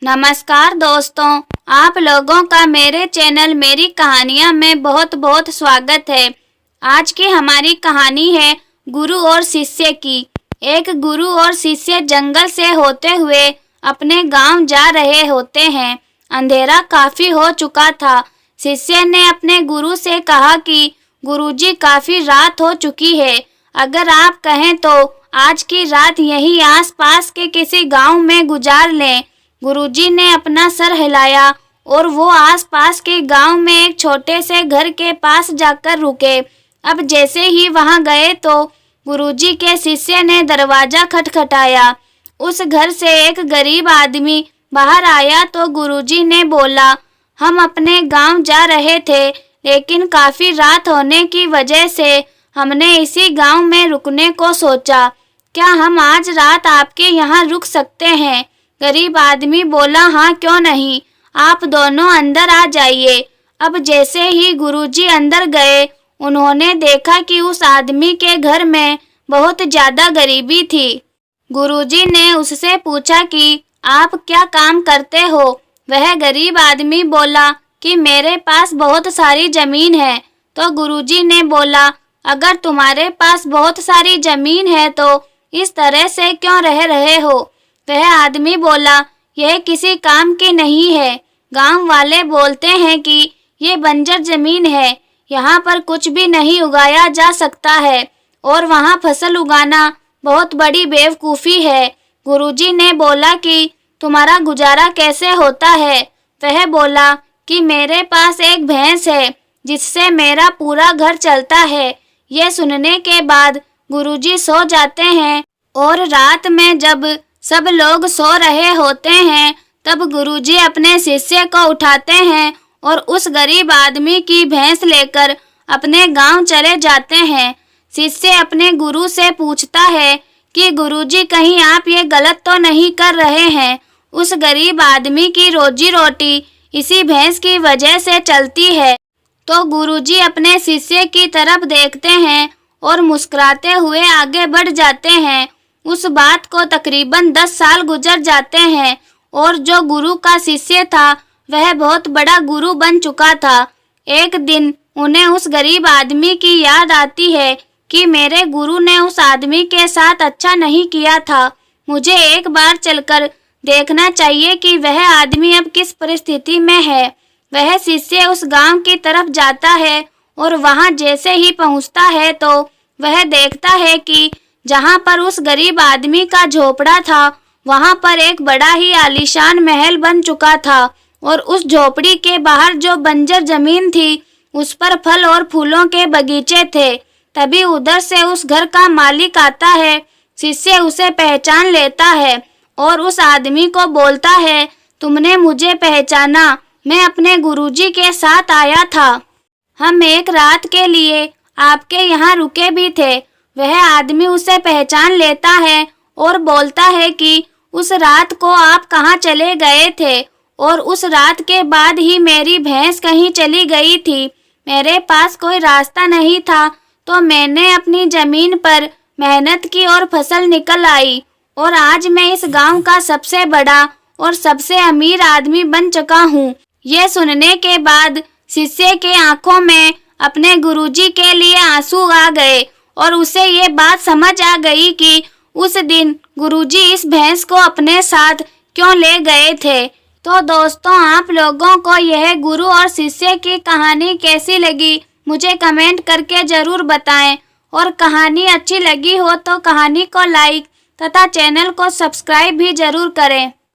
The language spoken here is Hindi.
नमस्कार दोस्तों, आप लोगों का मेरे चैनल मेरी कहानियाँ में बहुत बहुत स्वागत है। आज की हमारी कहानी है गुरु और शिष्य की। एक गुरु और शिष्य जंगल से होते हुए अपने गांव जा रहे होते हैं। अंधेरा काफ़ी हो चुका था। शिष्य ने अपने गुरु से कहा कि गुरुजी, काफ़ी रात हो चुकी है, अगर आप कहें तो आज की रात यहीं आसपास के किसी गांव में गुजार लें। गुरुजी ने अपना सर हिलाया और वो आसपास के गांव में एक छोटे से घर के पास जाकर रुके। अब जैसे ही वहां गए तो गुरुजी के शिष्य ने दरवाज़ा खटखटाया। उस घर से एक गरीब आदमी बाहर आया तो गुरुजी ने बोला, हम अपने गांव जा रहे थे, लेकिन काफ़ी रात होने की वजह से हमने इसी गांव में रुकने को सोचा। क्या हम आज रात आपके यहाँ रुक सकते हैं? गरीब आदमी बोला, हाँ क्यों नहीं, आप दोनों अंदर आ जाइए। अब जैसे ही गुरुजी अंदर गए, उन्होंने देखा कि उस आदमी के घर में बहुत ज़्यादा गरीबी थी। गुरुजी ने उससे पूछा कि आप क्या काम करते हो? वह गरीब आदमी बोला कि मेरे पास बहुत सारी ज़मीन है। तो गुरुजी ने बोला, अगर तुम्हारे पास बहुत सारी ज़मीन है तो इस तरह से क्यों रह रहे हो? वह आदमी बोला, यह किसी काम की नहीं है। गांव वाले बोलते हैं कि ये बंजर ज़मीन है, यहाँ पर कुछ भी नहीं उगाया जा सकता है और वहाँ फसल उगाना बहुत बड़ी बेवकूफ़ी है। गुरुजी ने बोला कि तुम्हारा गुजारा कैसे होता है? वह बोला कि मेरे पास एक भैंस है जिससे मेरा पूरा घर चलता है। यह सुनने के बाद गुरुजी सो जाते हैं और रात में जब सब लोग सो रहे होते हैं तब गुरुजी अपने शिष्य को उठाते हैं और उस गरीब आदमी की भैंस लेकर अपने गांव चले जाते हैं। शिष्य अपने गुरु से पूछता है कि गुरुजी, कहीं आप ये गलत तो नहीं कर रहे हैं? उस गरीब आदमी की रोजी रोटी इसी भैंस की वजह से चलती है। तो गुरुजी अपने शिष्य की तरफ देखते हैं और मुस्कुराते हुए आगे बढ़ जाते हैं। उस बात को तकरीबन 10 साल गुजर जाते हैं और जो गुरु का शिष्य था वह बहुत बड़ा गुरु बन चुका था। एक दिन उन्हें उस गरीब आदमी की याद आती है कि मेरे गुरु ने उस आदमी के साथ अच्छा नहीं किया था, मुझे एक बार चलकर देखना चाहिए कि वह आदमी अब किस परिस्थिति में है। वह शिष्य उस गांव की तरफ जाता है और वहां जैसे ही पहुंचता है तो वह देखता है कि जहां पर उस गरीब आदमी का झोपड़ा था वहां पर एक बड़ा ही आलीशान महल बन चुका था और उस झोपड़ी के बाहर जो बंजर जमीन थी उस पर फल और फूलों के बगीचे थे। तभी उधर से उस घर का मालिक आता है। शिष्य उसे पहचान लेता है और उस आदमी को बोलता है, तुमने मुझे पहचाना, मैं अपने गुरुजी के साथ आया था। हम एक रात के लिए आपके यहाँ रुके भी थे। वह आदमी उसे पहचान लेता है और बोलता है कि उस रात को आप कहाँ चले गए थे और उस रात के बाद ही मेरी भैंस कहीं चली गई थी। मेरे पास कोई रास्ता नहीं था तो मैंने अपनी ज़मीन पर मेहनत की और फसल निकल आई और आज मैं इस गांव का सबसे बड़ा और सबसे अमीर आदमी बन चुका हूँ। यह सुनने के बाद शिष्य के आंखों में अपने गुरुजी के लिए आंसू आ गए और उसे ये बात समझ आ गई कि उस दिन गुरुजी इस भैंस को अपने साथ क्यों ले गए थे। तो दोस्तों, आप लोगों को यह गुरु और शिष्य की कहानी कैसी लगी मुझे कमेंट करके ज़रूर बताएं और कहानी अच्छी लगी हो तो कहानी को लाइक तथा चैनल को सब्सक्राइब भी ज़रूर करें।